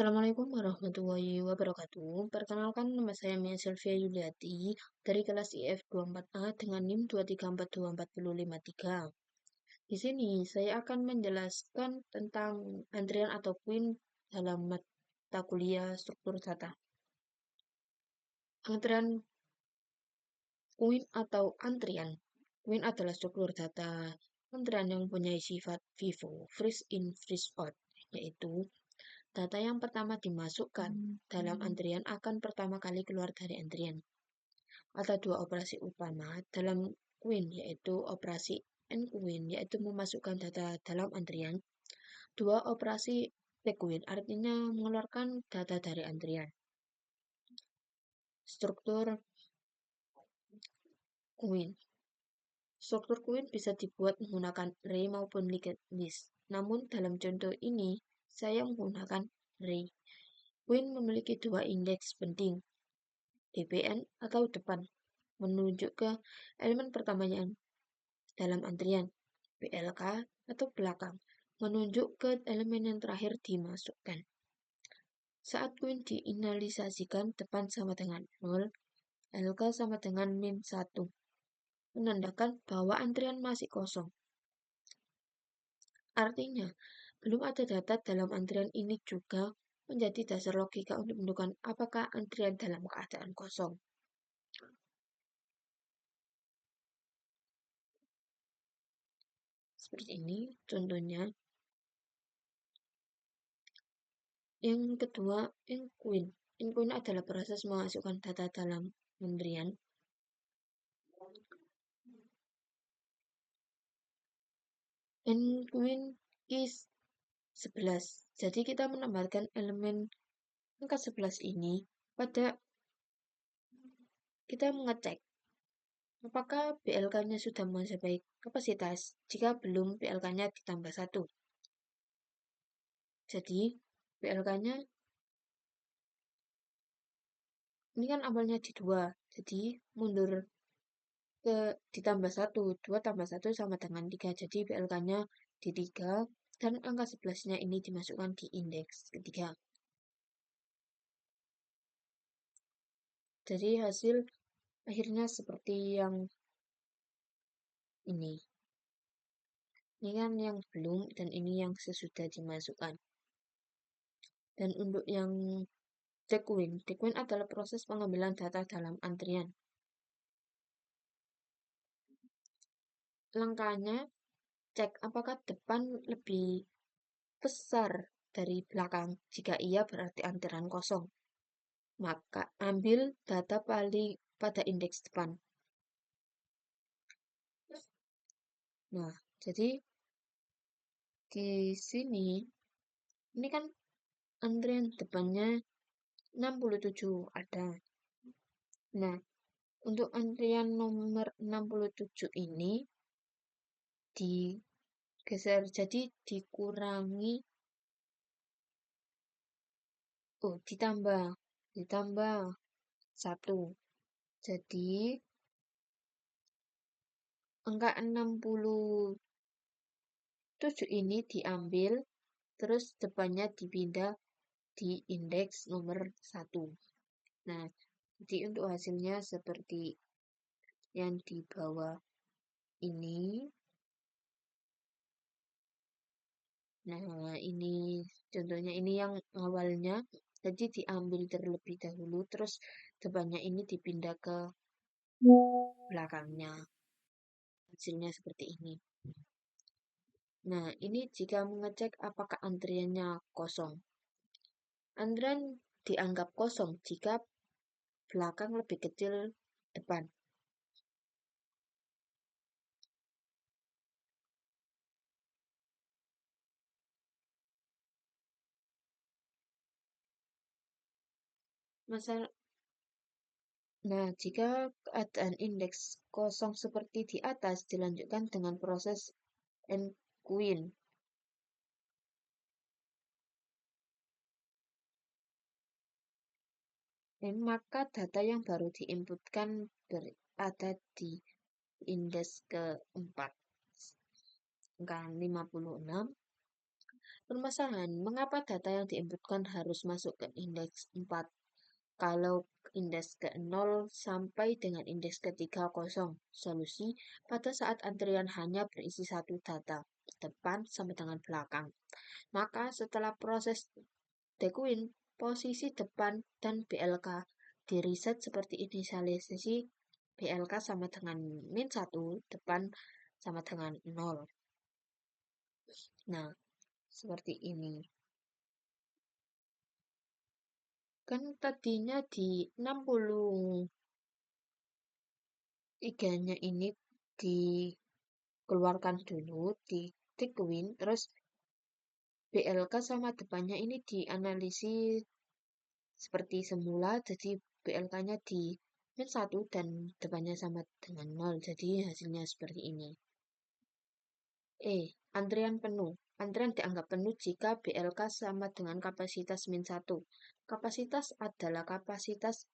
Assalamualaikum warahmatullahi wabarakatuh. Perkenalkan, nama saya Mia Sylvia Yuliati dari kelas IF 24A dengan NIM 2342453. Di sini saya akan menjelaskan tentang antrian atau queue dalam mata kuliah struktur data. Antrian queue atau antrian. Queue adalah struktur data antrian yang mempunyai sifat FIFO, freeze in, freeze out, yaitu data yang pertama dimasukkan dalam antrian akan pertama kali keluar dari antrian. Ada dua operasi utama dalam queue, yaitu operasi enqueue, yaitu memasukkan data dalam antrian. Dua operasi tqueue, artinya mengeluarkan data dari antrian. Struktur queue. Struktur queue bisa dibuat menggunakan array maupun linked list. Namun dalam contoh ini, saya menggunakan array. Queue memiliki dua indeks penting, DPN atau depan, menunjuk ke elemen pertamanya dalam antrian, BLK atau belakang, menunjuk ke elemen yang terakhir dimasukkan. Saat queue diinisialisasikan, depan sama dengan 0, LK sama dengan -1, menandakan bahwa antrian masih kosong. Artinya, belum ada data dalam antrian ini juga menjadi dasar logika untuk menentukan apakah antrian dalam keadaan kosong. Seperti ini contohnya. Yang kedua, enqueue. Enqueue adalah proses memasukkan data dalam antrian. Enqueue is 11. Jadi kita menambahkan elemen angka 11 ini pada kita mengecek apakah BLK-nya sudah mencapai kapasitas. Jika belum, BLK-nya ditambah 1. Jadi BLK-nya ini kan awalnya di 2. Jadi mundur ke ditambah 1. 2 tambah 1 sama dengan 3. Jadi BLK-nya di 3 dan angka 11-nya ini dimasukkan di indeks ketiga. Jadi hasil akhirnya seperti yang ini. Ini kan yang belum dan ini yang sesudah dimasukkan. Dan untuk yang dequeue adalah proses pengambilan data dalam antrian. Langkahnya, cek apakah depan lebih besar dari belakang. Jika iya, berarti antrian kosong. Maka ambil data paling pada indeks depan. Nah, jadi di sini ini kan antrian depannya 67 ada. Nah, untuk antrian nomor 67 ini digeser, jadi dikurangi, ditambah 1. Jadi angka 67 ini diambil, terus depannya dipindah di indeks nomor 1. Nah, jadi untuk hasilnya seperti yang di bawah ini. Nah, ini contohnya, ini yang awalnya. Jadi diambil terlebih dahulu, terus depannya ini dipindah ke belakangnya. Hasilnya seperti ini. Nah, ini jika mengecek apakah antriannya kosong. Antrian dianggap kosong jika belakang lebih kecil depan. Nah, jika keadaan indeks kosong seperti di atas, dilanjutkan dengan proses enqueue. Dan maka data yang baru diinputkan berada di indeks keempat. Angka 56. Permasalahan, mengapa data yang diinputkan harus masuk ke indeks 4 kalau indeks ke-0 sampai dengan indeks ke-3 kosong? Solusi, pada saat antrian hanya berisi satu data, depan sama dengan belakang. Maka setelah proses dequeuing, posisi depan dan BLK di-reset seperti inisialisasi BLK sama dengan -1, depan sama dengan 0. Nah, seperti ini. Kan tadinya di 63-nya ini dikeluarkan dulu, di dequeuing, terus BLK sama depannya ini dianalisis seperti semula, jadi BLK-nya di -1 dan depannya sama dengan 0. Jadi hasilnya seperti ini. Antrian penuh. Antrian dianggap penuh jika BLK sama dengan kapasitas -1. Kapasitas adalah kapasitas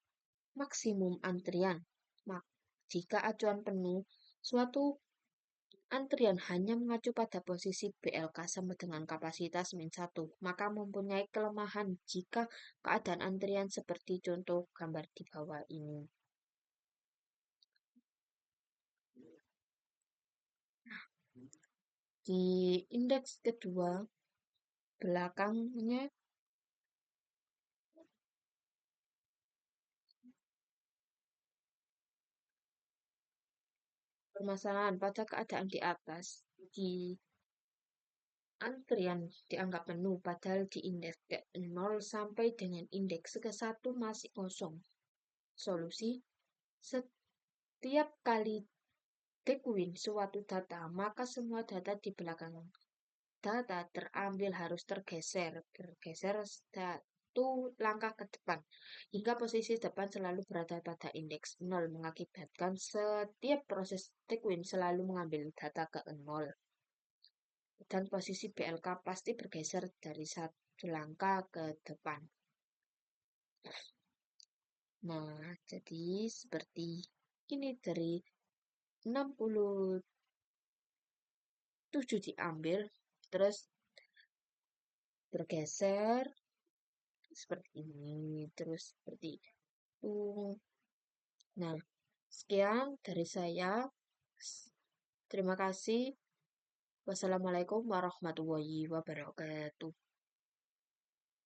maksimum antrian. Jika acuan penuh, suatu antrian hanya mengacu pada posisi BLK sama dengan kapasitas -1, maka mempunyai kelemahan jika keadaan antrian seperti contoh gambar di bawah ini. Di indeks kedua, belakangnya permasalahan pada keadaan di atas. Di antrian dianggap penuh, padahal di indeks ke-0 sampai dengan indeks ke-1 masih kosong. Solusi, setiap kali dequeuing suatu data, maka semua data di belakang data terambil harus bergeser satu langkah ke depan, hingga posisi depan selalu berada pada indeks 0, mengakibatkan setiap proses dequeuing selalu mengambil data ke 0. Dan posisi BLK pasti bergeser dari satu langkah ke depan. Nah, jadi seperti ini dari 67 diambil, terus bergeser seperti ini, terus seperti itu. Nah, sekian dari saya. Terima kasih. Wassalamualaikum warahmatullahi wabarakatuh.